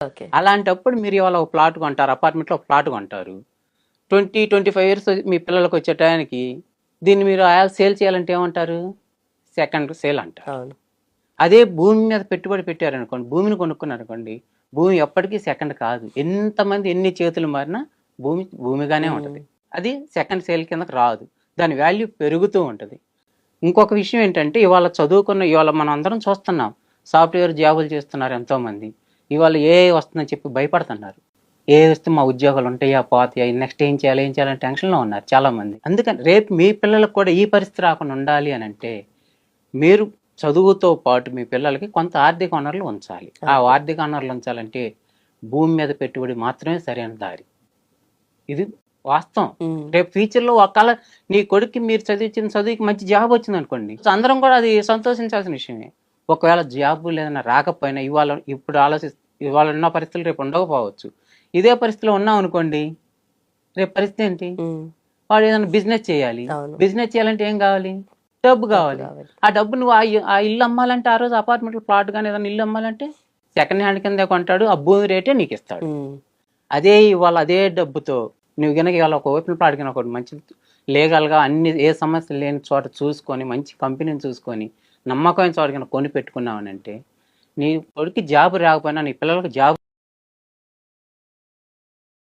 Okay. అలాంటప్పుడు మీరు ఇవాళ ఒక ప్లాట్ కొంటారు, అపార్ట్మెంట్లో ఒక ప్లాట్ కొంటారు. 25 ఇయర్స్ మీ పిల్లలకు వచ్చే టయానికి దీన్ని మీరు సేల్ చేయాలంటే ఏమంటారు? సెకండ్ సేల్ అంటారు. అవును. అదే భూమి మీద పెట్టుబడి పెట్టారనుకోండి, భూమిని కొనుక్కున్నారనుకోండి, భూమి ఎప్పటికీ సెకండ్ కాదు. ఎంతమంది ఎన్ని చేతులు మారినా భూమి భూమిగానే ఉంటుంది. అది సెకండ్ సేల్ కిందకి రాదు. దాని వాల్యూ పెరుగుతూ ఉంటుంది. ఇంకొక విషయం ఏంటంటే ఇవాళ మనం అందరం చూస్తున్నాం, సాఫ్ట్వేర్ జాబులు చేస్తున్నారు ఎంతోమంది. ఇవాళ ఏఐ వస్తుందని చెప్పి భయపడుతున్నారు. ఏఐ వస్తే మా ఉద్యోగాలు ఉంటాయా, పోతాయా, నెక్స్ట్ ఏం చేయాలని టెన్షన్లో ఉన్నారు చాలామంది. అందుకని రేపు మీ పిల్లలకు కూడా ఈ పరిస్థితి రాకుండా ఉండాలి అని అంటే మీరు చదువుతో పాటు మీ పిల్లలకి కొంత ఆర్థిక వనరులు ఉంచాలి. ఆ ఆర్థిక వనరులు ఉంచాలంటే భూమి మీద పెట్టుబడి మాత్రమే సరైన దారి. ఇది వాస్తవం. రేపు ఫ్యూచర్లో ఒకవేళ నీ కొడుక్కి మీరు చదివించిన చదువుకి మంచి జాబ్ వచ్చింది అనుకోండి, అందరం కూడా అది సంతోషించాల్సిన విషయమే. ఒకవేళ జాబ్ లేదన్నా రాకపోయినా ఇవాళ ఉన్న పరిస్థితులు రేపు ఉండకపోవచ్చు. ఇదే పరిస్థితిలో ఉన్నాం అనుకోండి, రేపు పరిస్థితి ఏంటి? వాడు ఏదైనా బిజినెస్ చేయాలి. బిజినెస్ చేయాలంటే ఏం కావాలి? డబ్బు కావాలి. ఆ డబ్బు నువ్వు ఆ ఇల్లు అమ్మాలంటే, ఆ రోజు అపార్ట్మెంట్ ప్లాట్ కానీ ఏదైనా ఇల్లు అమ్మాలంటే సెకండ్ హ్యాండ్ కింద కొంటాడు, ఆ భూమి రేటే నీకు ఇస్తాడు. అదే డబ్బుతో నువ్వు కనుక ఇవాళ ఒక ఓపెన్ ప్లాట్ కనుక ఒకటి మంచి లీగల్గా అన్ని ఏ సమస్య లేని చోట చూసుకొని, మంచి కంపెనీని చూసుకొని, నమ్మకమైన చోట కనుక కొని పెట్టుకున్నావనంటే నీ కొడుకు జాబ్ రాకపోయినా నీ పిల్లలకు జాబ్